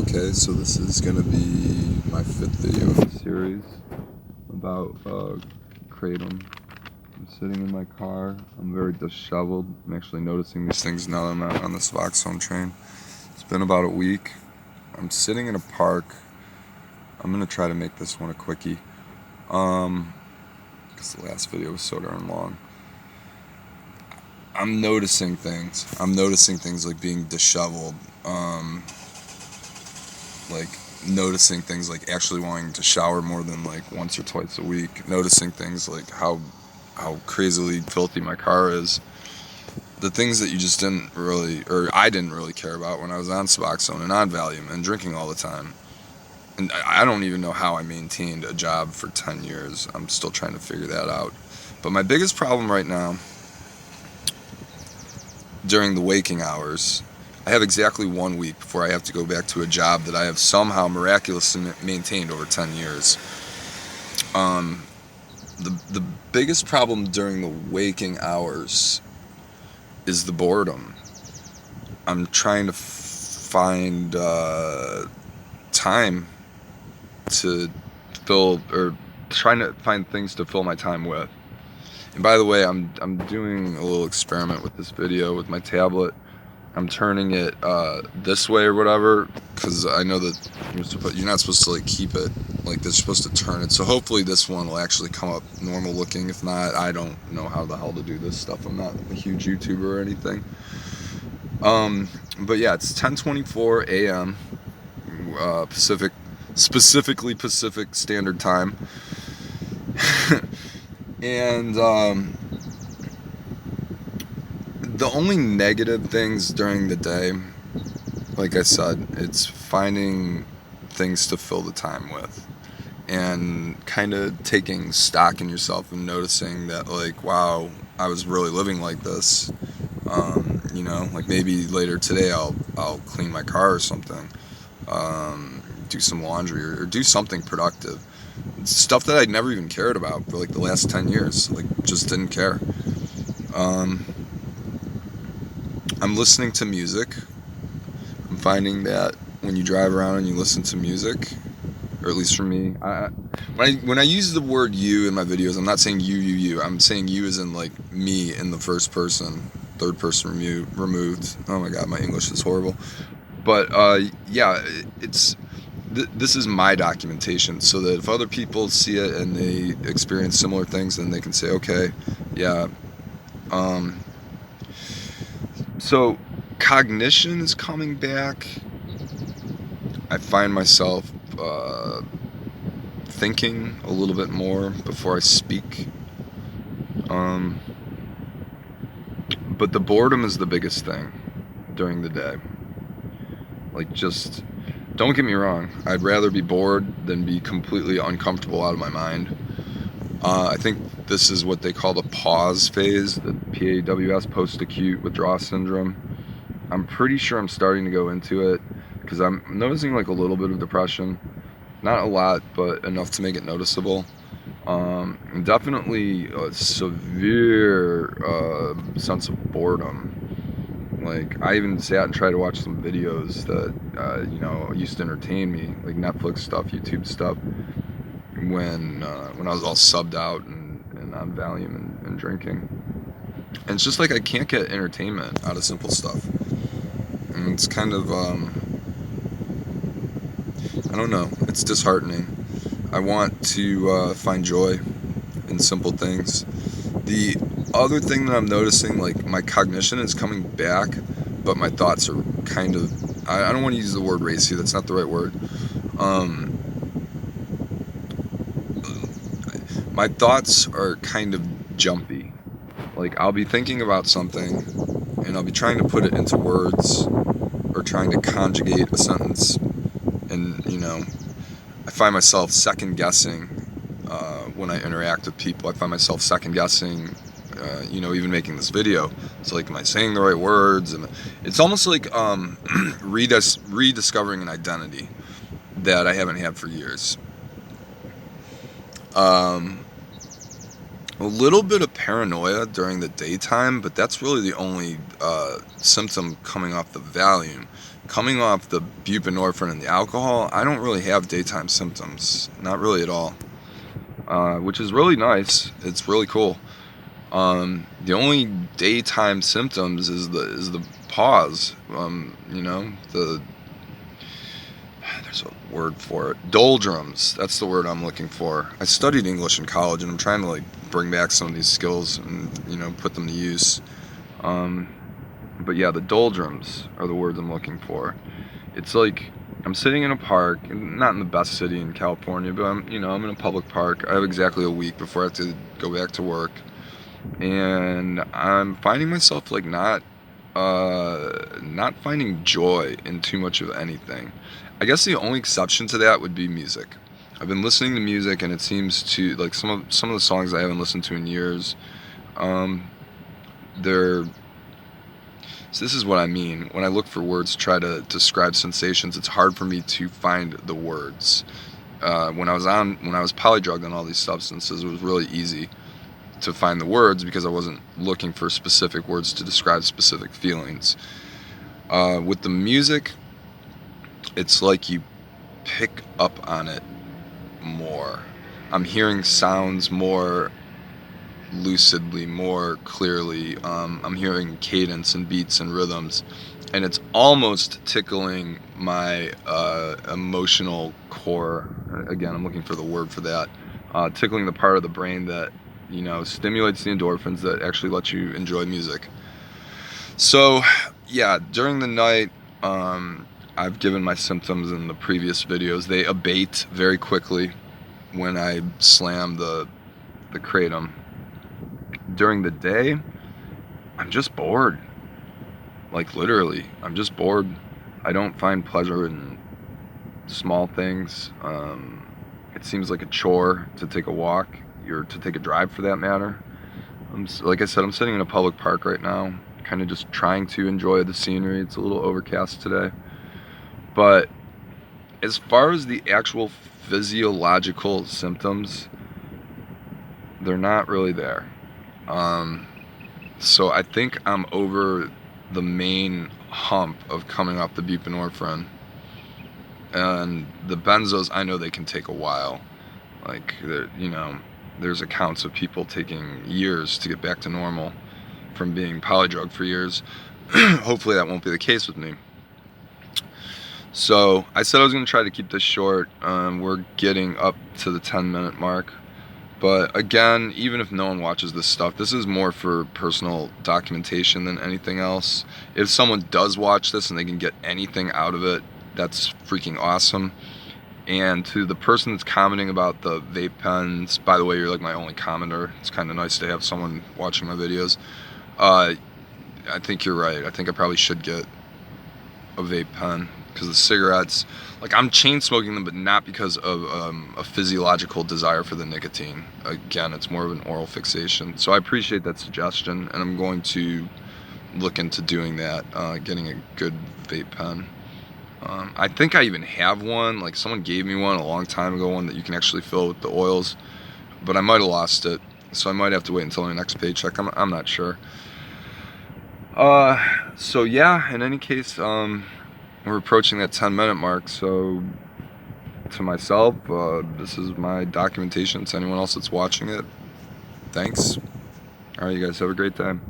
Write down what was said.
Okay, so this is going to be my 5th video in the series about Kratom. I'm sitting in my car. I'm very disheveled. I'm actually noticing these things now that I'm out on the Suboxone train. It's been about a week. I'm sitting in a park. I'm going to try to make this one a quickie. Because the last video was so darn long. I'm noticing things. I'm noticing things like being disheveled. Like noticing things like actually wanting to shower more than like once or twice a week. Noticing things like how crazily filthy my car is. The things that you just didn't really, or I didn't really care about when I was on Suboxone and on Valium and drinking all the time. And I don't even know how I maintained a job for 10 years. I'm still trying to figure that out. But my biggest problem right now, during the waking hours, I have exactly 1 week before I have to go back to a job that I have somehow miraculously maintained over 10 years. The biggest problem during the waking hours is the boredom. I'm trying to find time to fill, or trying to find things to fill my time with. And by the way, I'm doing a little experiment with this video with my tablet. I'm turning it this way or whatever, because I know that you're not supposed to like keep it like this. You're supposed to turn it. So hopefully this one will actually come up normal looking. If not, I don't know how the hell to do this stuff. I'm not a huge YouTuber or anything. But yeah, it's 10:24 a.m. Pacific, specifically Pacific Standard Time. And the only negative things during the day, like I said, it's finding things to fill the time with and kind of taking stock in yourself and noticing that, like, wow, I was really living like this. Like maybe later today I'll clean my car or something, do some laundry or do something productive. Stuff that I'd never even cared about for like the last 10 years, like just didn't care. I'm listening to music. I'm finding that when you drive around and you listen to music, or at least for me, when I use the word you in my videos, I'm not saying you. I'm saying you as in like me in the first person, third person removed. Oh my god, my English is horrible. But yeah, this is my documentation, so that if other people see it and they experience similar things, then they can say, okay, yeah. So cognition is coming back. I find myself thinking a little bit more before I speak. But the boredom is the biggest thing during the day. Like, just don't get me wrong, I'd rather be bored than be completely uncomfortable out of my mind. I think this is what they call the pause phase, the PAWS, post-acute withdrawal syndrome. I'm pretty sure I'm starting to go into it because I'm noticing like a little bit of depression. Not a lot, but enough to make it noticeable. Definitely a severe sense of boredom. Like, I even sat and tried to watch some videos that, used to entertain me, like Netflix stuff, YouTube stuff, when I was all subbed out and on Valium and drinking. And it's just like I can't get entertainment out of simple stuff. And it's kind of, I don't know, it's disheartening. I want to find joy in simple things. The other thing that I'm noticing, like, my cognition is coming back, but my thoughts are kind of, I don't want to use the word racy, that's not the right word. My thoughts are kind of jumpy. Like, I'll be thinking about something, and I'll be trying to put it into words, or trying to conjugate a sentence, and, I find myself second-guessing when I interact with people. I find myself second-guessing, even making this video. It's like, am I saying the right words? And it's almost like rediscovering an identity that I haven't had for years. A little bit of paranoia during the daytime, but that's really the only symptom coming off the Valium. coming off the buprenorphine and the alcohol, I don't really have daytime symptoms. Not really at all. Which is really nice. It's really cool. The only daytime symptoms is the pause. There's a word for it. Doldrums. That's the word I'm looking for. I studied English in college, and I'm trying to like bring back some of these skills and put them to use. But yeah, the doldrums are the words I'm looking for. It's like I'm sitting in a park, not in the best city in California, but I'm in a public park. I have exactly a week before I have to go back to work, and I'm finding myself like not finding joy in too much of anything. I guess the only exception to that would be music. I've been listening to music, and it seems to like some of the songs I haven't listened to in years. They're So this is what I mean. When I look for words to try to describe sensations, it's hard for me to find the words. When I was polydrugged on all these substances, it was really easy to find the words because I wasn't looking for specific words to describe specific feelings. With the music, it's like you pick up on it more. I'm hearing sounds more lucidly, more clearly. I'm hearing cadence and beats and rhythms, and it's almost tickling my emotional core. Again, I'm looking for the word for that. Tickling the part of the brain that stimulates the endorphins that actually let you enjoy music. So yeah, during the night, I've given my symptoms in the previous videos. They abate very quickly when I slam the Kratom. During the day, I'm just bored. Like literally, I'm just bored. I don't find pleasure in small things. It seems like a chore to take a walk, or to take a drive for that matter. Like I said, I'm sitting in a public park right now, kind of just trying to enjoy the scenery. It's a little overcast today. But as far as the actual physiological symptoms, they're not really there. So I think I'm over the main hump of coming off the buprenorphine. And the benzos, I know they can take a while. Like, there's accounts of people taking years to get back to normal from being polydrugged for years. Hopefully that won't be the case with me. So I said I was going to try to keep this short. We're getting up to the 10-minute mark. But again, even if no one watches this stuff, this is more for personal documentation than anything else. If someone does watch this and they can get anything out of it, that's freaking awesome. And to the person that's commenting about the vape pens, by the way, you're like my only commenter. It's kind of nice to have someone watching my videos. I think you're right. I think I probably should get a vape pen, because the cigarettes, like, I'm chain smoking them, but not because of a physiological desire for the nicotine. Again, it's more of an oral fixation. So I appreciate that suggestion, and I'm going to look into doing that, getting a good vape pen. I think I even have one. Like, someone gave me one a long time ago, one that you can actually fill with the oils, but I might have lost it, so I might have to wait until my next paycheck. I'm not sure. So yeah, in any case, we're approaching that 10-minute mark, so to myself, this is my documentation. To anyone else that's watching it, thanks. Alright, you guys have a great time.